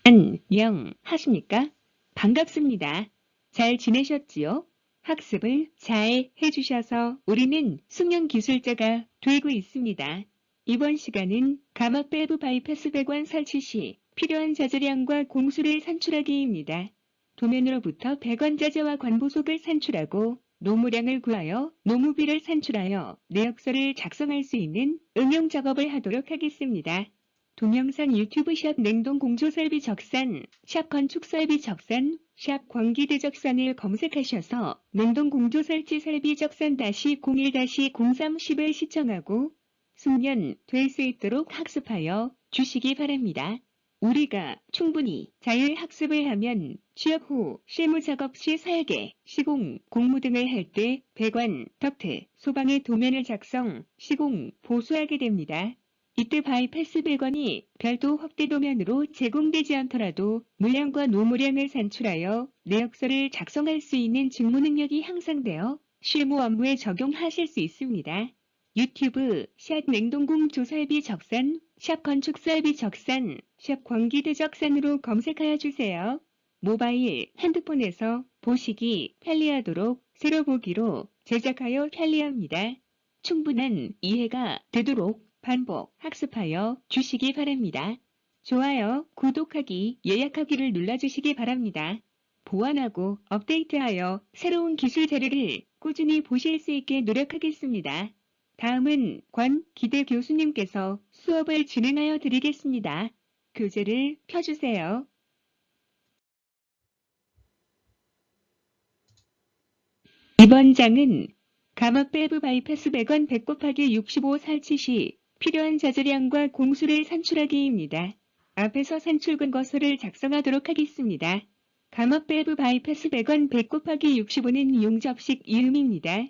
안녕하십니까? 반갑습니다. 잘 지내셨지요? 학습을 잘 해주셔서 우리는 숙련 기술자가 되고 있습니다. 이번 시간은 감압 밸브 바이패스 배관 설치 시 필요한 자재량과 공수를 산출하기입니다. 도면으로부터 배관 자재와 관보속을 산출하고 노무량을 구하여 노무비를 산출하여 내역서를 작성할 수 있는 응용 작업을 하도록 하겠습니다. 동영상 유튜브 샵 냉동 공조 설비 적산, 샵 건축 설비 적산, 샵 광기대 적산을 검색하셔서 냉동 공조 설치 설비 적산 -01-0310을 시청하고 숙련 될 수 있도록 학습하여 주시기 바랍니다. 우리가 충분히 자율학습을 하면 취업 후 실무작업 시 설계, 시공, 공무 등을 할 때 배관, 덕트, 소방의 도면을 작성, 시공, 보수하게 됩니다. 이때 바이패스 배관이 별도 확대 도면으로 제공되지 않더라도 물량과 노무량을 산출하여 내역서를 작성할 수 있는 직무 능력이 향상되어 실무 업무에 적용하실 수 있습니다. 유튜브 샵 냉동공 조설비 적산, 샵 건축설비 적산, 샵 광기대 적산으로 검색하여 주세요. 모바일, 핸드폰에서 보시기 편리하도록 새로 보기로 제작하여 편리합니다. 충분한 이해가 되도록 반복 학습하여 주시기 바랍니다. 좋아요, 구독하기, 예약하기를 눌러주시기 바랍니다. 보완하고 업데이트하여 새로운 기술 자료를 꾸준히 보실 수 있게 노력하겠습니다. 다음은 권기대 교수님께서 수업을 진행하여 드리겠습니다. 교재를 펴주세요. 이번 장은 감압 밸브 바이패스 배관 100 곱하기 65 설치 시 필요한 자재량과 공수를 산출하기입니다. 앞에서 산출 근거서를 작성하도록 하겠습니다. 감압 밸브 바이패스 배관 100 곱하기 65는 용접식 이음입니다.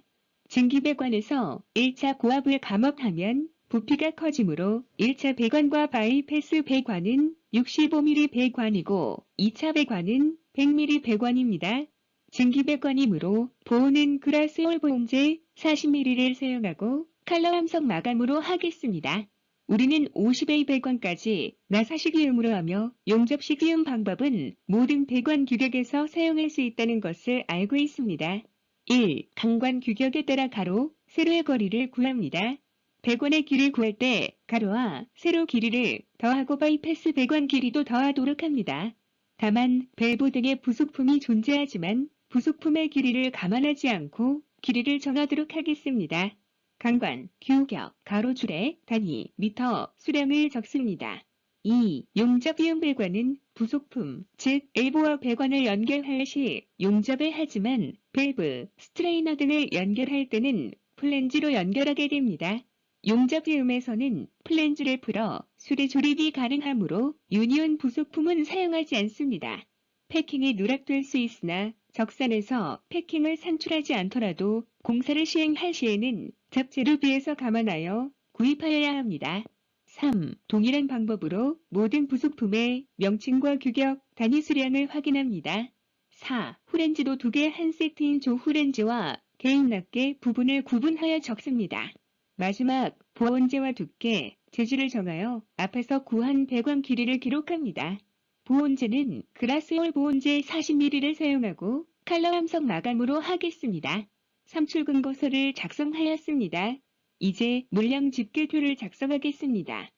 증기배관에서 1차 고압을 감압하면 부피가 커지므로 1차 배관과 바이패스 배관은 65mm 배관이고 2차 배관은 100mm 배관입니다. 증기배관이므로 보호는 그라스올 보온제 40mm를 사용하고 칼라 함석 마감으로 하겠습니다. 우리는 50A 배관까지 나사식이음으로 하며 용접식이음 방법은 모든 배관 규격에서 사용할 수 있다는 것을 알고 있습니다. 1. 강관 규격에 따라 가로, 세로의 거리를 구합니다. 배관의 길이를 구할 때 가로와 세로 길이를 더하고 바이패스 배관 길이도 더하도록 합니다. 다만 밸브 등의 부속품이 존재하지만 부속품의 길이를 감안하지 않고 길이를 정하도록 하겠습니다. 강관, 규격, 가로줄에 단위, 미터, 수량을 적습니다. 2. 용접이음 배관은 부속품, 즉 엘보와 배관을 연결할 시 용접을 하지만 밸브, 스트레이너 등을 연결할 때는 플랜지로 연결하게 됩니다. 용접이음에서는 플랜지를 풀어 수리 조립이 가능하므로 유니온 부속품은 사용하지 않습니다. 패킹이 누락될 수 있으나 적산에서 패킹을 산출하지 않더라도 공사를 시행할 시에는 잡재로 비해서 감안하여 구입하여야 합니다. 3. 동일한 방법으로 모든 부속품의 명칭과 규격, 단위 수량을 확인합니다. 4. 후렌지도 2개 한 세트인 조 후렌지와 개인 낱개 부분을 구분하여 적습니다. 마지막 보온재와 두께, 재질을 정하여 앞에서 구한 배관 길이를 기록합니다. 보온재는 그라스올 보온재 40mm를 사용하고 칼라 함석 마감으로 하겠습니다. 산출 근거서를 작성하였습니다. 이제 물량 집계표를 작성하겠습니다.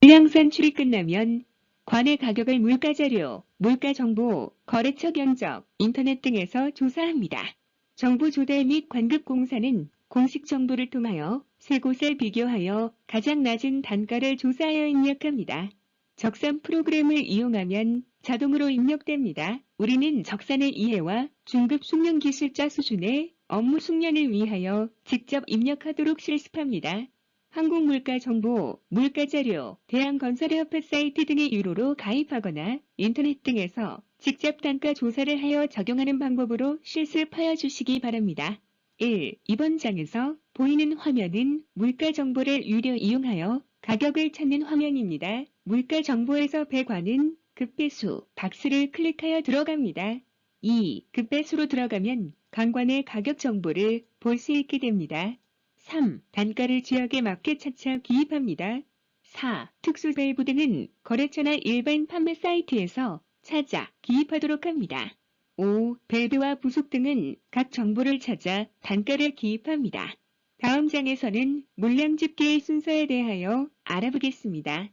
물량 산출이 끝나면 관의 가격을 물가자료, 물가정보, 거래처 견적, 인터넷 등에서 조사합니다. 정부 조달 및 관급 공사는 공식 정보를 통하여 세 곳을 비교하여 가장 낮은 단가를 조사하여 입력합니다. 적산 프로그램을 이용하면 자동으로 입력됩니다. 우리는 적산의 이해와 중급 숙련 기술자 수준의 업무 숙련을 위하여 직접 입력하도록 실습합니다. 한국물가정보, 물가자료, 대한건설협회 사이트 등의 유료로 가입하거나 인터넷 등에서 직접 단가 조사를 하여 적용하는 방법으로 실습하여 주시기 바랍니다. 1. 이번 장에서 보이는 화면은 물가정보를 유료 이용하여 가격을 찾는 화면입니다. 물가정보에서 배관은 급배수, 박스를 클릭하여 들어갑니다. 2. 급배수로 들어가면 관관의 가격 정보를 볼 수 있게 됩니다. 3. 단가를 지역에 맞게 차차 기입합니다. 4. 특수 밸브 등은 거래처나 일반 판매 사이트에서 찾아 기입하도록 합니다. 5. 밸브와 부속 등은 각 정보를 찾아 단가를 기입합니다. 다음 장에서는 물량 집계의 순서에 대하여 알아보겠습니다.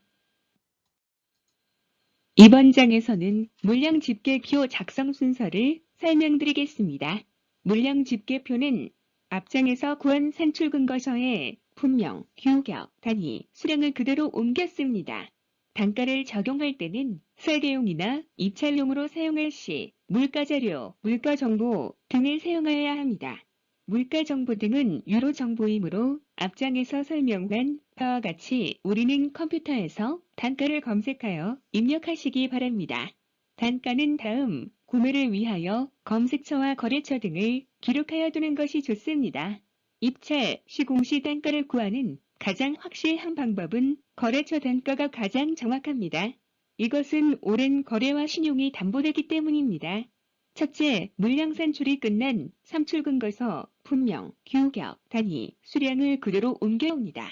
이번 장에서는 물량 집계표 작성 순서를 설명드리겠습니다. 물량 집계표는 앞장에서 구한 산출 근거서에 품명, 규격, 단위, 수량을 그대로 옮겼습니다. 단가를 적용할 때는 설계용이나 입찰용으로 사용할 시 물가자료, 물가정보 등을 사용하여야 합니다. 물가정보 등은 유로 정보이므로 앞장에서 설명한 바와 같이 우리는 컴퓨터에서 단가를 검색하여 입력하시기 바랍니다. 단가는 다음 구매를 위하여 검색처와 거래처 등을 기록하여 두는 것이 좋습니다. 입찰 시 공시 단가를 구하는 가장 확실한 방법은 거래처 단가가 가장 정확합니다. 이것은 오랜 거래와 신용이 담보되기 때문입니다. 첫째, 물량 산출이 끝난 산출근거서, 품명, 규격, 단위, 수량을 그대로 옮겨옵니다.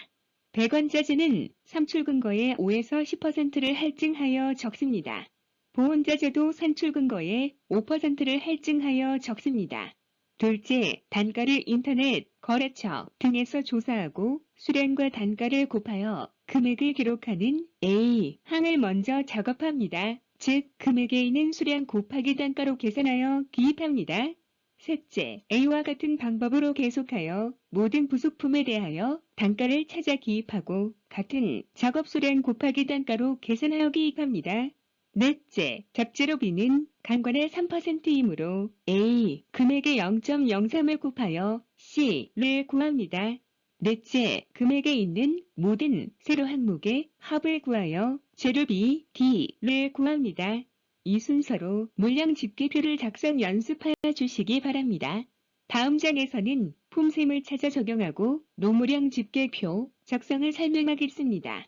100원짜리는 산출근거의 5에서 10%를 할증하여 적습니다. 보온자재도 산출근거의 5%를 할증하여 적습니다. 둘째, 단가를 인터넷, 거래처 등에서 조사하고 수량과 단가를 곱하여 금액을 기록하는 A 항을 먼저 작업합니다. 즉, 금액에 있는 수량 곱하기 단가로 계산하여 기입합니다. 셋째, A와 같은 방법으로 계속하여 모든 부속품에 대하여 단가를 찾아 기입하고 같은 작업 수량 곱하기 단가로 계산하여 기입합니다. 넷째, 잡지로 B는 간관의 3%이므로 A 금액의 0.03을 곱하여 C를 구합니다. 넷째, 금액에 있는 모든 세로 항목의 합을 구하여 재료 B, D를 구합니다. 이 순서로 물량 집계표를 작성 연습하여 주시기 바랍니다. 다음 장에서는 품셈을 찾아 적용하고 노무량 집계표 작성을 설명하겠습니다.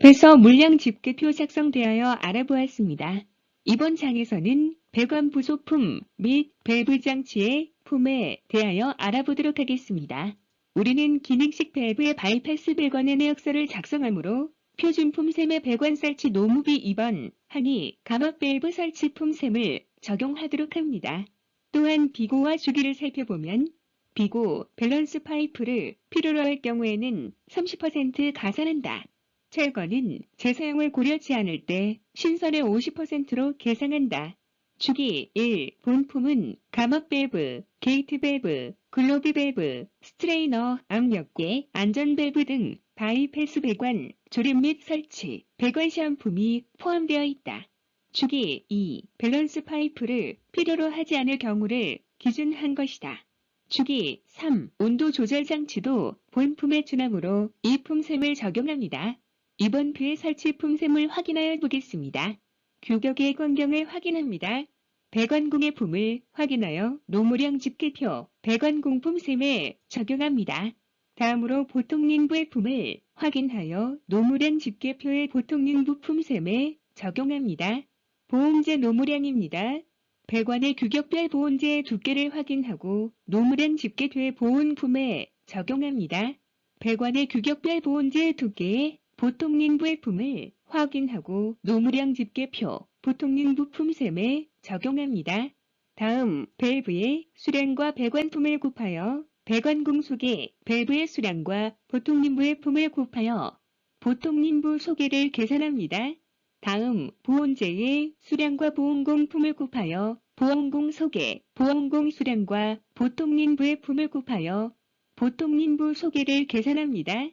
앞에서 물량 집계표 작성되어 알아보았습니다. 이번 장에서는 배관 부속품 및 밸브 장치의 품에 대하여 알아보도록 하겠습니다. 우리는 기능식 밸브의 바이패스 배관의 내역서를 작성하므로 표준 품셈의 배관 설치 노무비 2번 항이 감압 밸브 설치 품셈을 적용하도록 합니다. 또한 비고와 주기를 살펴보면 비고 밸런스 파이프를 필요로 할 경우에는 30% 가산한다. 철거는 재사용을 고려치 않을 때 신선의 50%로 계상한다. 주기 1. 본품은 감압 밸브, 게이트 밸브, 글로비 밸브, 스트레이너, 압력계, 안전 밸브 등 바이패스 배관, 조립 및 설치, 배관 시험품이 포함되어 있다. 주기 2. 밸런스 파이프를 필요로 하지 않을 경우를 기준한 것이다. 주기 3. 온도 조절 장치도 본품에 준하므로 이 품셈을 적용합니다. 이번 표의 설치 품셈을 확인하여 보겠습니다. 규격의 광경을 확인합니다. 배관공의 품을 확인하여 노무량 집계표 배관공 품셈에 적용합니다. 다음으로 보통림부의 품을 확인하여 노무량 집계표의 보통림부 품셈에 적용합니다. 보온재 노무량입니다. 배관의 규격별 보온재의 두께를 확인하고 노무량 집계표의 보온품에 적용합니다. 배관의 규격별 보온재의 두께에 보통림부의 품을 확인하고 노무량 집계표 보통림부 품셈에 적용합니다. 다음 밸브의 수량과 배관품을 곱하여 배관공 속의 밸브의 수량과 보통림부의 품을 곱하여 보통림부 소개를 계산합니다. 다음 보온재의 수량과 보온공 품을 곱하여 보온공 소개, 보온공 수량과 보통림부의 품을 곱하여 보통림부 소개를 계산합니다.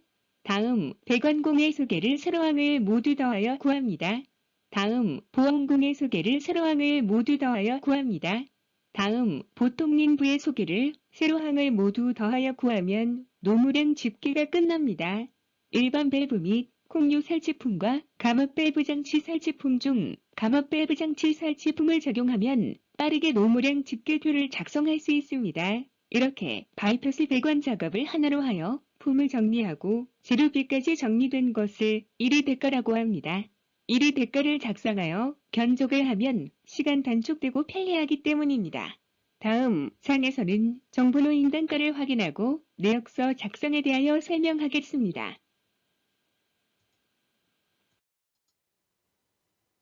다음 배관공의 소개를 세로항을 모두 더하여 구합니다. 다음 보온공의 소개를 세로항을 모두 더하여 구합니다. 다음 보통림부의 소개를 세로항을 모두 더하여 구하면 노무량 집계가 끝납니다. 일반 밸브 및 콩류 설치품과 감압 밸브 장치 설치품 중 감압 밸브 장치 설치품을 적용하면 빠르게 노무량 집계표를 작성할 수 있습니다. 이렇게 바이패스 배관 작업을 하나로 하여 품을 정리하고 재료비까지 정리된 것을 1위 대가라고 합니다. 1위 대가를 작성하여 견적을 하면 시간 단축되고 편리하기 때문입니다. 다음 장에서는 정보노인 단가를 확인하고 내역서 작성에 대하여 설명하겠습니다.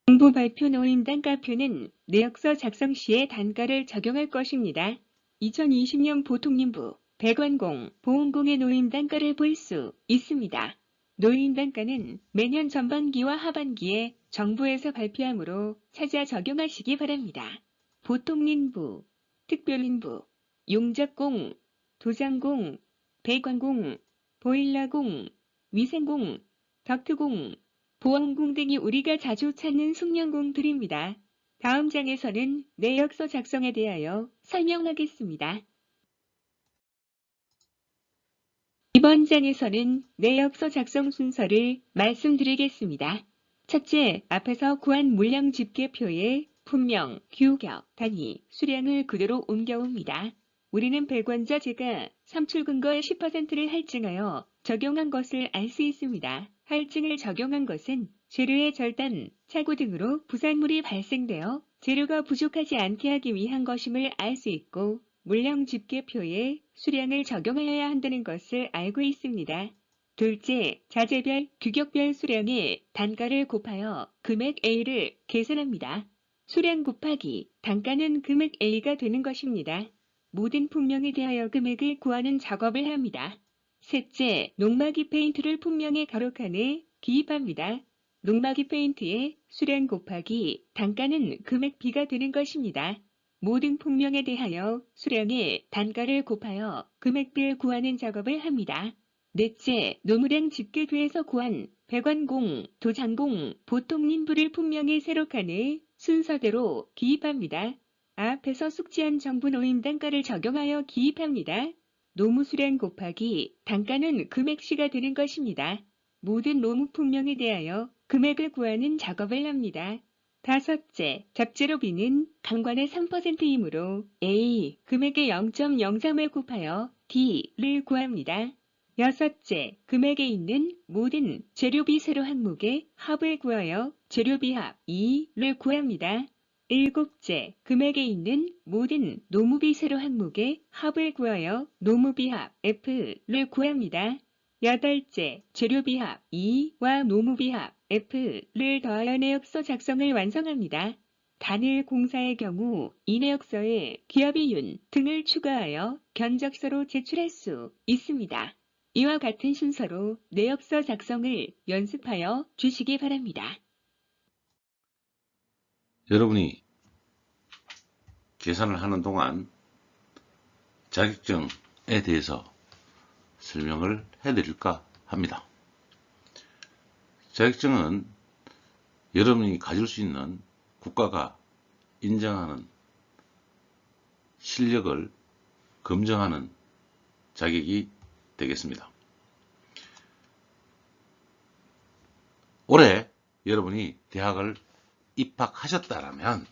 공부 발표 노임당 가표는 내역서 작성 시에 단가를 적용할 것입니다. 2020년 보통님부 100원공 보험공의 노임 단가를 볼 수 있습니다. 노임 단가는 매년 전반기와 하반기에 정부에서 발표하므로 찾아 적용하시기 바랍니다. 보통인부, 특별인부, 용접공, 도장공, 배관공, 보일러공, 위생공, 덕트공, 보험공 등이 우리가 자주 찾는 숙련공들입니다. 다음 장에서는 내역서 작성에 대하여 설명하겠습니다. 이번 장에서는 내역서 작성 순서를 말씀드리겠습니다. 첫째, 앞에서 구한 물량 집계표에 분명, 규격, 단위, 수량을 그대로 옮겨옵니다. 우리는 배관자 제가 삼출근거 10%를 할증하여 적용한 것을 알 수 있습니다. 할증을 적용한 것은 재료의 절단, 차고 등으로 부산물이 발생되어 재료가 부족하지 않게 하기 위한 것임을 알 수 있고 물량 집계표에 수량을 적용하여야 한다는 것을 알고 있습니다. 둘째, 자재별, 규격별 수량의 단가를 곱하여 금액 A를 계산합니다. 수량 곱하기 단가는 금액 A가 되는 것입니다. 모든 품명에 대하여 금액을 구하는 작업을 합니다. 셋째, 녹막이 페인트를 품명의 가로칸에 기입합니다. 녹막이 페인트의 수량 곱하기 단가는 금액 B가 되는 것입니다. 모든 품명에 대하여 수량의 단가를 곱하여 금액비를 구하는 작업을 합니다. 넷째, 노무량 집계표에서 구한 배관공, 도장공, 보통인부를 품명의 세로칸에 순서대로 기입합니다. 앞에서 숙지한 정부 노임 단가를 적용하여 기입합니다. 노무수량 곱하기 단가는 금액 C가 되는 것입니다. 모든 노무 품명에 대하여 금액을 구하는 작업을 합니다. 다섯째, 잡재로 B는 강관의 3%이므로 A, 금액의 0.03을 곱하여 D를 구합니다. 여섯째, 금액에 있는 모든 재료비 세로 항목의 합을 구하여 재료비 합 2를 구합니다. 일곱째, 금액에 있는 모든 노무비 세로 항목의 합을 구하여 노무비 합 F를 구합니다. 여덟째, 재료비 합 2와 노무비 합 F를 더하여 내역서 작성을 완성합니다. 단일 공사의 경우 이 내역서에 기업이윤 등을 추가하여 견적서로 제출할 수 있습니다. 이와 같은 순서로 내역서 작성을 연습하여 주시기 바랍니다. 여러분이 계산을 하는 동안 자격증에 대해서 설명을 해드릴까 합니다. 자격증은 여러분이 가질 수 있는 국가가 인정하는 실력을 검증하는 자격이 되겠습니다. 올해 여러분이 대학을 입학하셨다면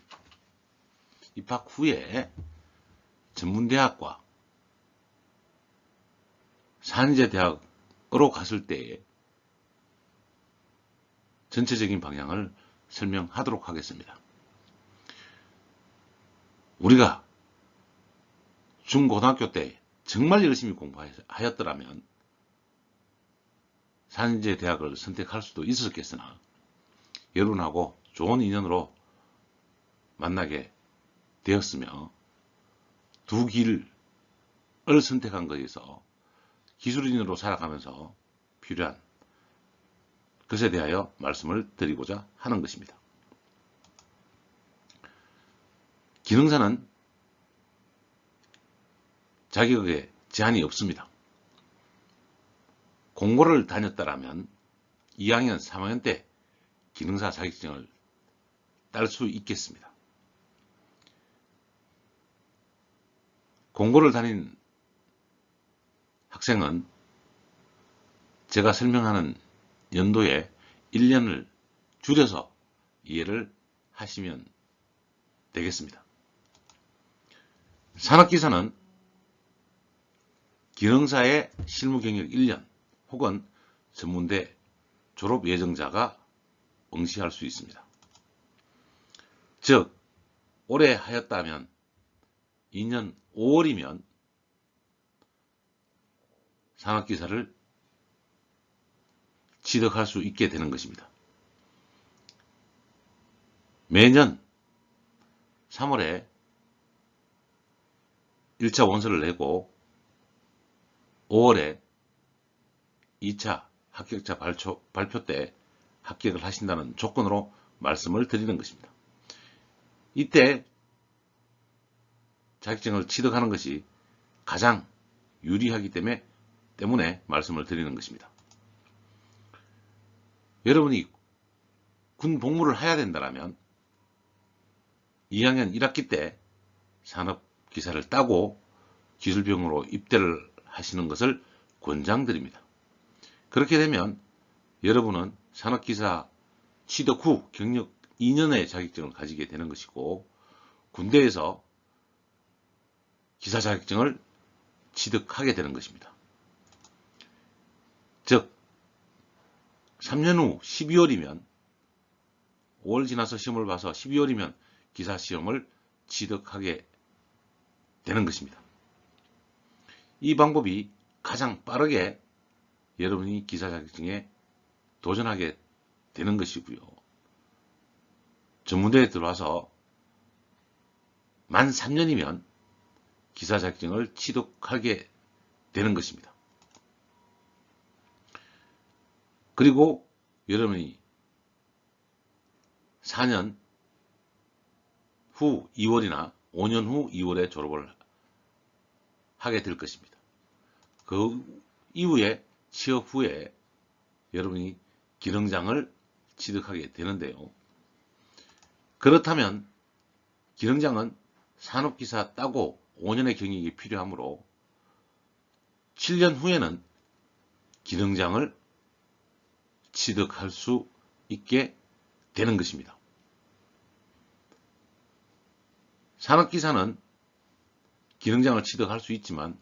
입학 후에 전문대학과 산의제대학으로 갔을 때의 전체적인 방향을 설명하도록 하겠습니다. 우리가 중고등학교 때 정말 열심히 공부하였더라면 산의제대학을 선택할 수도 있었겠으나 여러분하고 좋은 인연으로 만나게 되었으며 두 길을 선택한 것에서 기술인으로 살아가면서 필요한 것에 대하여 말씀을 드리고자 하는 것입니다. 기능사는 자격에 제한이 없습니다. 공고를 다녔다라면 2학년, 3학년 때 기능사 자격증을 딸 수 있겠습니다. 공고를 다닌 학생은 제가 설명하는 연도에 1년을 줄여서 이해를 하시면 되겠습니다. 산업기사는 기능사의 실무경력 1년 혹은 전문대 졸업 예정자가 응시할 수 있습니다. 즉 올해 하였다면 2년 5월이면 산업기사를 취득할 수 있게 되는 것입니다. 매년 3월에 1차 원서를 내고 5월에 2차 합격자 발표 때 합격을 하신다는 조건으로 말씀을 드리는 것입니다. 이때 자격증을 취득하는 것이 가장 유리하기 때문에 말씀을 드리는 것입니다. 여러분이 군 복무를 해야 된다면 2학년 1학기 때 산업기사를 따고 기술병으로 입대를 하시는 것을 권장드립니다. 그렇게 되면 여러분은 산업기사 취득 후 경력 2년의 자격증을 가지게 되는 것이고, 군대에서 기사 자격증을 취득하게 되는 것입니다. 즉 3년 후 12월이면 5월 지나서 시험을 봐서 12월이면 기사 시험을 취득하게 되는 것입니다. 이 방법이 가장 빠르게 여러분이 기사 자격증에 도전하게 되는 것이고요. 전문대에 들어와서 만 3년이면 기사 자격증을 취득하게 되는 것입니다. 그리고 여러분이 4년 후 2월이나 5년 후 2월에 졸업을 하게 될 것입니다. 그 이후에 취업 후에 여러분이 기능장을 취득하게 되는데요. 그렇다면 기능장은 산업기사 따고 5년의 경력이 필요하므로 7년 후에는 기능장을 취득할 수 있게 되는 것입니다. 산업기사는 기능장을 취득할 수 있지만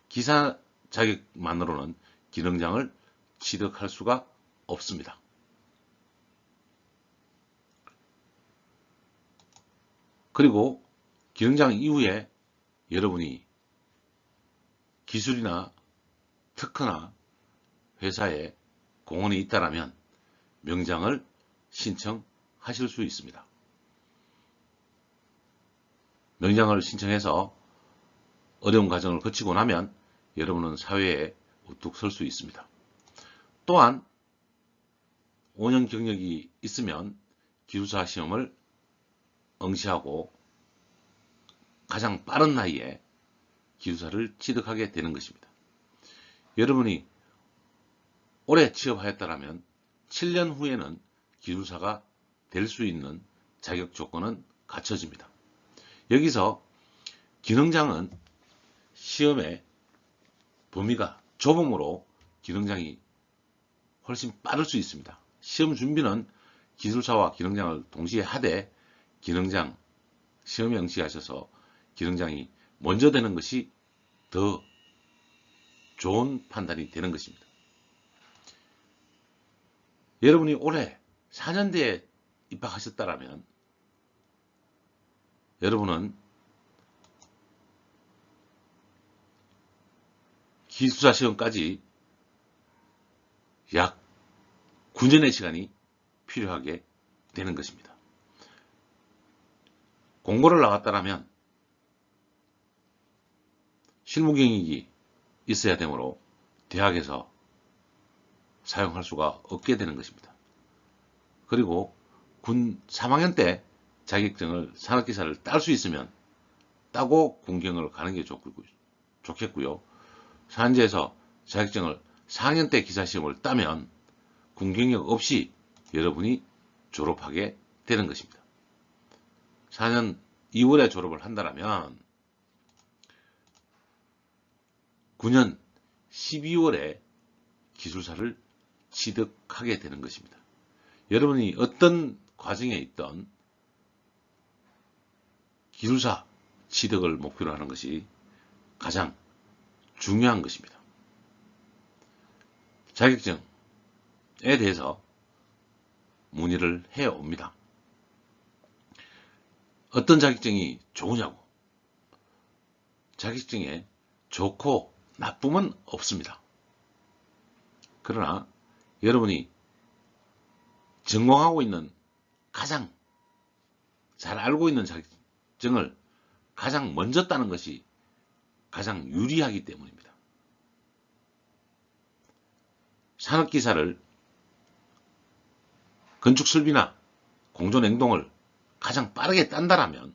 기사 자격만으로는 기능장을 취득할 수가 없습니다. 그리고 기능장 이후에 여러분이 기술이나 특허나 회사에 공헌이 있다면 명장을 신청하실 수 있습니다. 명장을 신청해서 어려운 과정을 거치고 나면 여러분은 사회에 우뚝 설 수 있습니다. 또한 5년 경력이 있으면 기술사 시험을 응시하고 가장 빠른 나이에 기술사를 취득하게 되는 것입니다. 여러분이 올해 취업하였다면 7년 후에는 기술사가 될 수 있는 자격 조건은 갖춰집니다. 여기서 기능장은 시험의 범위가 좁으므로 기능장이 훨씬 빠를 수 있습니다. 시험 준비는 기술사와 기능장을 동시에 하되 기능장 시험에 응시하셔서 기능장이 먼저 되는 것이 더 좋은 판단이 되는 것입니다. 여러분이 올해 4년대에 입학하셨다면 여러분은 기술사 시험까지 약 9년의 시간이 필요하게 되는 것입니다. 공고를 나갔다면 실무 경력이 있어야 되므로 대학에서 사용할 수가 없게 되는 것입니다. 그리고 군 3학년 때 자격증을 산업기사를 딸 수 있으면 따고 군경을 가는 게 좋겠고요. 산지에서 자격증을 4학년 때 기사시험을 따면 군경력 없이 여러분이 졸업하게 되는 것입니다. 4년 2월에 졸업을 한다면 9년 12월에 기술사를 취득하게 되는 것입니다. 여러분이 어떤 과정에 있던 기술사 취득을 목표로 하는 것이 가장 중요한 것입니다. 자격증에 대해서 문의를 해 옵니다. 어떤 자격증이 좋으냐고. 자격증에 좋고 나쁨은 없습니다. 그러나 여러분이 전공하고 있는 가장 잘 알고 있는 자격증을 가장 먼저 따는 것이 가장 유리하기 때문입니다. 산업기사를 건축설비나 공조냉동을 가장 빠르게 딴다라면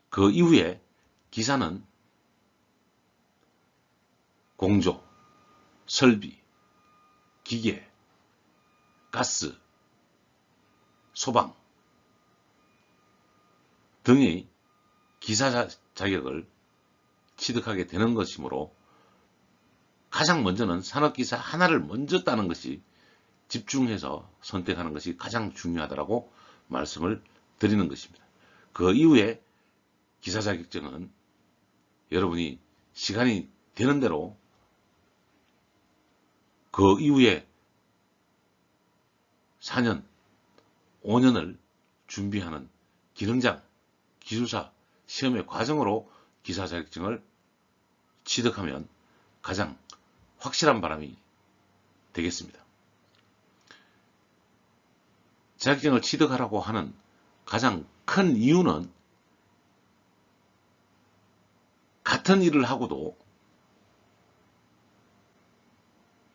그 이후에 기사는 공조, 설비, 기계, 가스, 소방 등의 기사 자격을 취득하게 되는 것이므로 가장 먼저는 산업기사 하나를 먼저 따는 것이 집중해서 선택하는 것이 가장 중요하다고 말씀을 드리는 것입니다. 그 이후에 기사 자격증은 여러분이 시간이 되는 대로 그 이후에 4년, 5년을 준비하는 기능장, 기술사 시험의 과정으로 기사 자격증을 취득하면 가장 확실한 바람이 되겠습니다. 자격증을 취득하라고 하는 가장 큰 이유는 같은 일을 하고도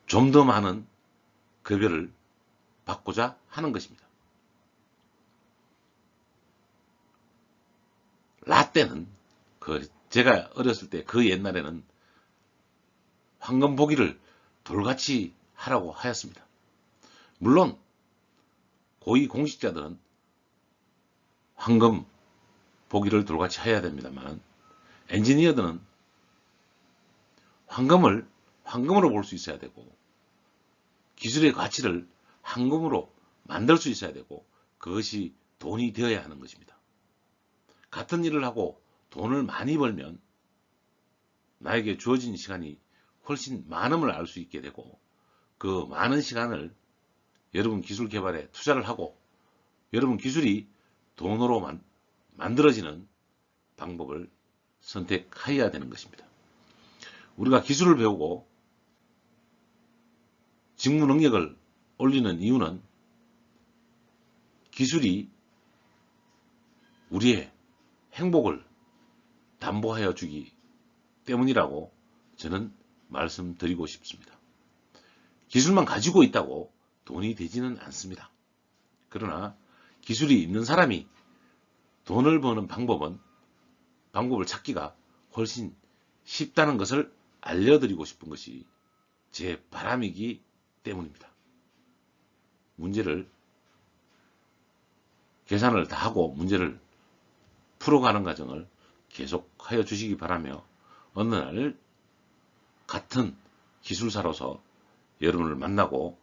좀 더 많은 급여를 받고자 하는 것입니다. 라떼는 제가 어렸을 때 그 옛날에는 황금 보기를 돌같이 하라고 하였습니다. 물론 고위 공직자들은 황금 보기를 돌같이 해야 됩니다만 엔지니어들은 황금을 황금으로 볼 수 있어야 되고 기술의 가치를 황금으로 만들 수 있어야 되고 그것이 돈이 되어야 하는 것입니다. 같은 일을 하고 돈을 많이 벌면 나에게 주어진 시간이 훨씬 많음을 알 수 있게 되고 그 많은 시간을 여러분 기술 개발에 투자를 하고 여러분 기술이 돈으로 만들어지는 방법을 선택해야 되는 것입니다. 우리가 기술을 배우고 직무 능력을 올리는 이유는 기술이 우리의 행복을 담보하여 주기 때문이라고 저는 말씀드리고 싶습니다. 기술만 가지고 있다고 돈이 되지는 않습니다. 그러나 기술이 있는 사람이 돈을 버는 방법을 찾기가 훨씬 쉽다는 것을 알려드리고 싶은 것이 제 바람이기 때문입니다. 문제를 계산을 다 하고 문제를 풀어가는 과정을 계속하여 주시기 바라며 어느 날 같은 기술사로서 여러분을 만나고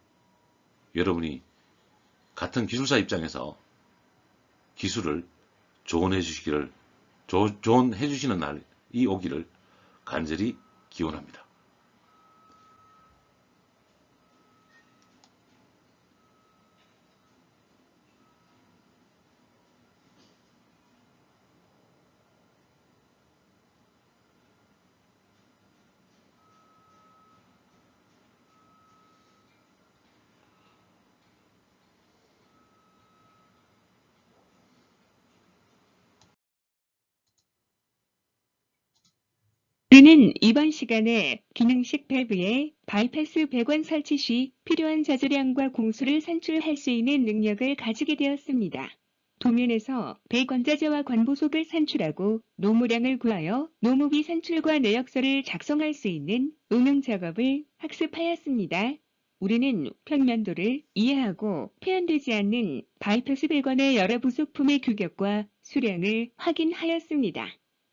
여러분이 같은 기술사 입장에서 기술을 조언해 주시는 날이 오기를 간절히 기원합니다. 우리는 이번 시간에 기능식 밸브의 바이패스 배관 설치 시 필요한 자재량과 공수를 산출할 수 있는 능력을 가지게 되었습니다. 도면에서 배관자재와 관보속을 산출하고 노무량을 구하여 노무비 산출과 내역서를 작성할 수 있는 응용 작업을 학습하였습니다. 우리는 평면도를 이해하고 표현되지 않는 바이패스 배관의 여러 부속품의 규격과 수량을 확인하였습니다.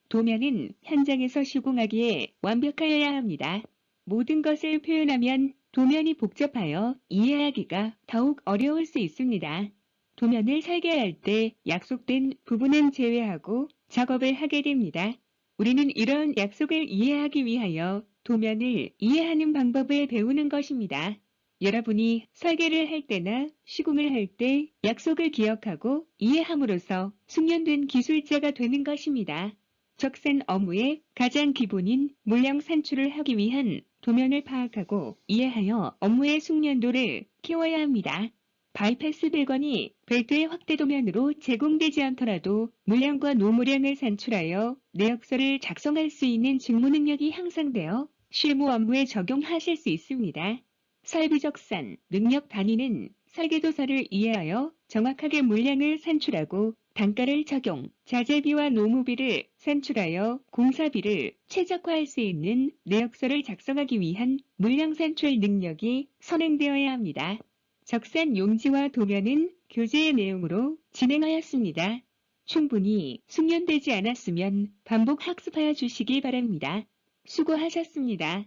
도면은 현장에서 시공하기에 완벽하여야 합니다. 모든 것을 표현하면 도면이 복잡하여 이해하기가 더욱 어려울 수 있습니다. 도면을 설계할 때 약속된 부분은 제외하고 작업을 하게 됩니다. 우리는 이런 약속을 이해하기 위하여 도면을 이해하는 방법을 배우는 것입니다. 여러분이 설계를 할 때나 시공을 할 때 약속을 기억하고 이해함으로써 숙련된 기술자가 되는 것입니다. 적산 업무의 가장 기본인 물량 산출을 하기 위한 도면을 파악하고 이해하여 업무의 숙련도를 키워야 합니다. 바이패스 배관이 별도의 확대 도면으로 제공되지 않더라도 물량과 노무량을 산출하여 내역서를 작성할 수 있는 직무 능력이 향상되어 실무 업무에 적용하실 수 있습니다. 설비적산, 능력 단위는 설계도서를 이해하여 정확하게 물량을 산출하고 단가를 적용, 자재비와 노무비를 산출하여 공사비를 최적화할 수 있는 내역서를 작성하기 위한 물량 산출 능력이 선행되어야 합니다. 적산 용지와 도면은 교재의 내용으로 진행하였습니다. 충분히 숙련되지 않았으면 반복 학습하여 주시기 바랍니다. 수고하셨습니다.